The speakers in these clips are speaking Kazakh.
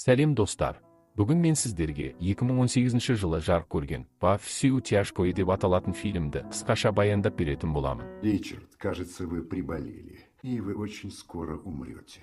Сәлем достар. Бүгін мен сіздерге 2018 жылы жарық көрген «Во всю тяжкое» деп аталатын фильмді қысқаша баяндап беретін боламын. Ричард, кажется, вы приболели, и вы очень скоро умрете.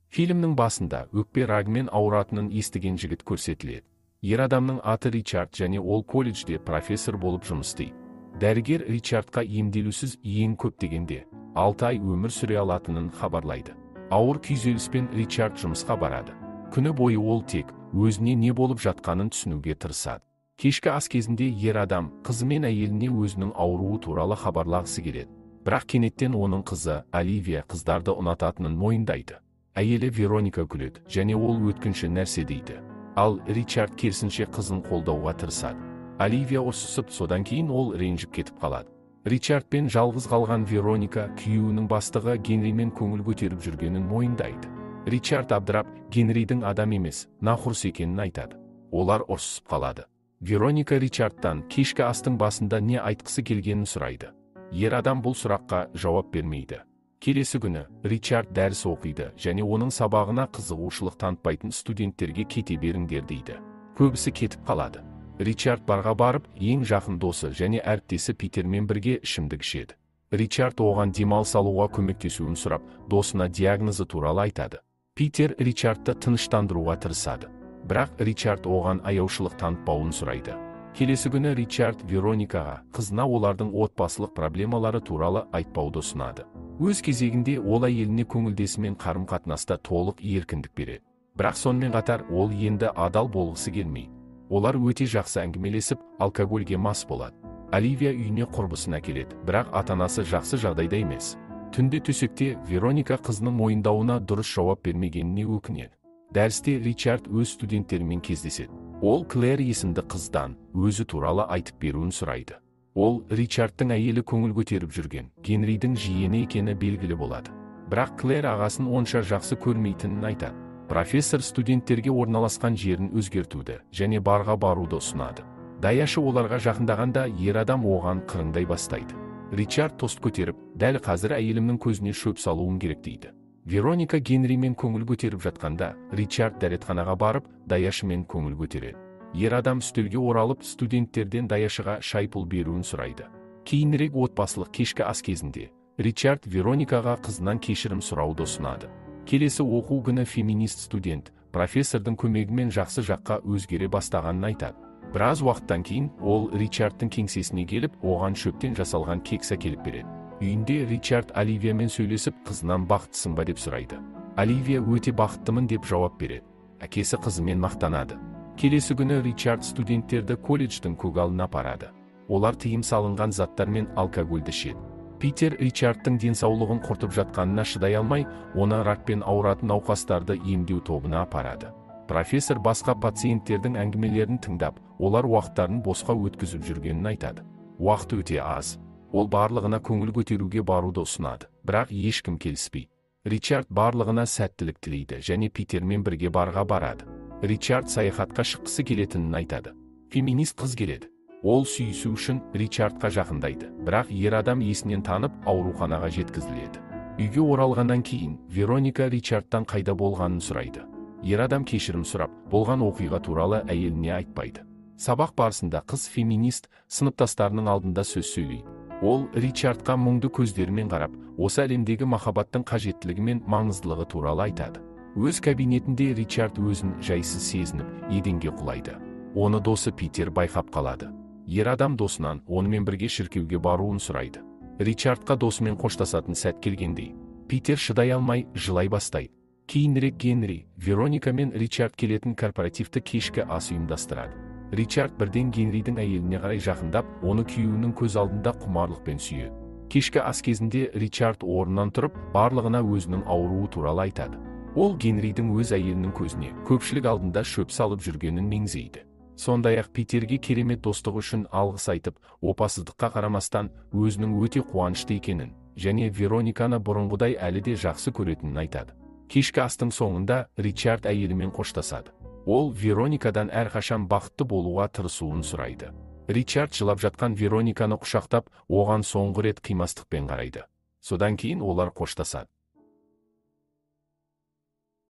Фильмнің басында өкпе рагымен ауыратынын естіген жігіт көрсетіледі. Ер адамның аты Ричард және ол колледжде профессор болып жұмыс істейді. Дәрігер Ричардқа емделусіз ең көп дегенде 6 ай өмір сүре алатынын хабарлайды. Ауыр күйзеліспен Ричард жұмысқа барады. Күні бойы ол тек өзіне не болып жатқанын түсінуге тырысады. Кешкі ас кезінде ер адам қызы мен әйеліне өзінің ауруы туралы хабарлағысы келеді. Бірақ кенеттен оның қызы Оливия қыздарды ұнататынын мойындайды. Әйелі Вероника күледі және ол өткінші нәрсе дейді. Ал Ричард керісінше қызын қолдауға тырысады. Оливия ұрсысып, содан кейін ол ренжіп кетіп қалады. Ричардпен жалғыз қалған Вероника күйеуінің бастығы Генримен көңіл көтеріп жүргенін мойындайды. Ричард абдырап, Генридің адам емес, нақұрыс екенін айтады. Олар ұрсысып қалады. Вероника Ричардтан кешкі астың басында не айтқысы келгенін сұрайды. Ер адам бұл сұраққа жауап бермейді. Келесі күні Ричард дәріс оқиды және оның сабағына қызығушылық танытпайтын студенттерге кете беріңдер дейді. Көбісі кетіп қалады. Ричард барға барып, ең жақын досы және әріптесі Питермен бірге ішімдік ішеді. Ричард оған демалыс алуға көмектесуін сұрап, досына диагнозы туралы айтады. Питер Ричардты тыныштандыруға тырысады. Бірақ Ричард оған аяушылық танытпауын сұрайды. Келесі күні Ричард Вероникаға қызына олардың отбасылық проблемалары туралы айтпауды ұсынады. Өз кезегінде ол әйеліне көңілдесімен қарым-қатынаста толық еркіндік береді. Бірақ сонымен қатар ол енді адал болғысы келмейді. Олар өте жақсы әңгімелесіп, алкогольге мас болады. Оливия үйіне құрбысын әкеледі, бірақ ата-анасы жақсы жағдайда емес. Түнде төсекте Вероника қызының мойындауына дұрыс жауап бермегеніне өкінеді. Дәрісте Ричард өз студенттерімен кездеседі. Ол Клэр есімді қыздан өзі туралы айтып беруін сұрайды. Ол Ричардтың әйелі көңіл көтеріп жүрген Генридің жиені екені белгілі болады. Бірақ Клэр ағасын онша жақсы көрмейтінін айтады. Профессор студенттерге орналасқан жерін өзгертуді және барға баруды ұсынады. Даяшы оларға жақындағанда ер адам оған қырыңдай бастайды. Ричард тост көтеріп, дәл қазір әйелімнің көзіне шөп салуым керек дейді. Вероника Генримен көңіл көтеріп жатқанда, Ричард дәретханаға барып, даяшымен көңіл көтереді. Ер адам үстелге оралып, студенттерден даяшыға шайпыл беруін сұрайды. Кейінірек отбасылық кешкі ас кезінде, Ричард Вероникаға қызынан кешірім сұрауды ұсынады. Келесі оқу күні феминист студент, профессордың көмегімен жақсы жаққа өзгере бастағанын айтады. Біраз уақыттан кейін ол Ричардтың кеңсесіне келіп, оған шөптен жасалған кекс әкеліп береді. Үйінде Ричард Оливиямен сөйлесіп, қызынан бақыттысың ба деп сұрайды. Оливия өте бақыттымын деп жауап береді. Әкесі қызымен мақтанады. Келесі күні Ричард студенттерді колледждің көгалына апарады. Олар тыйым салынған заттар мен алкогольді ішеді. Питер Ричардтың денсаулығын құртып жатқанына шыдай алмай, оны ракпен ауыратын науқастарды емдеу тобына апарады. Профессор басқа пациенттердің әңгімелерін тыңдап, олар уақыттарын босқа өткізіп жүргенін айтады. Уақыт өте аз. Ол барлығына көңіл көтеруге баруды ұсынады, бірақ ешкім келіспейді. Ричард барлығына сәттілік тілейді және Питермен бірге барға барады. Ричард саяхатқа шыққысы келетінін айтады. Феминист қыз келеді. Ол сүйісу үшін Ричардқа жақындайды, бірақ ер адам есінен танып ауруханаға жеткізіледі. Үйге оралғаннан кейін Вероника Ричардтан қайда болғанын сұрайды. Ер адам кешірім сұрап, болған оқиға туралы әйеліне айтпайды. Сабақ барысында қыз феминист сыныптастарының алдында сөз сөйлейді. Ол Ричардқа мұңды көздерімен қарап, осы әлемдегі махаббаттың қажеттілігі мен маңыздылығы туралы айтады. Өз кабинетінде Ричард өзін жайсыз сезініп, еденге құлайды. Оны досы Питер байқап қалады. Ер адам досынан онымен бірге шіркеуге баруын сұрайды. Ричардқа досымен қоштасатын сәт келгендей, Питер шыдай алмай жылай бастайды. Кейінірек Генри, Вероника мен Ричард келетін корпоративті кешкі ас ұйымдастырады. Ричард бірден Генридің әйеліне қарай жақындап, оны күйеуінің көз алдында құмарлықпен сүйеді. Кешкі ас кезінде Ричард орнынан тұрып, барлығына өзінің ауруы туралы айтады. Ол Генридің өз әйелінің көзіне көпшілік алдында шөп салып жүргенін меңзейді. Сондай-ақ Питерге керемет достығы үшін алғыс айтып, опасыздыққа қарамастан өзінің өте қуанышты екенін және Верониканы бұрынғыдай әлі де жақсы көретінін айтады. Кешкі астың соңында Ричард әйелімен қоштасады. Ол Вероникадан әрқашан бақытты болуға тырысуын сұрайды. Ричард жылап жатқан Верониканы құшақтап, оған соңғы рет қимастықпен қарайды. Содан кейін олар қоштасады.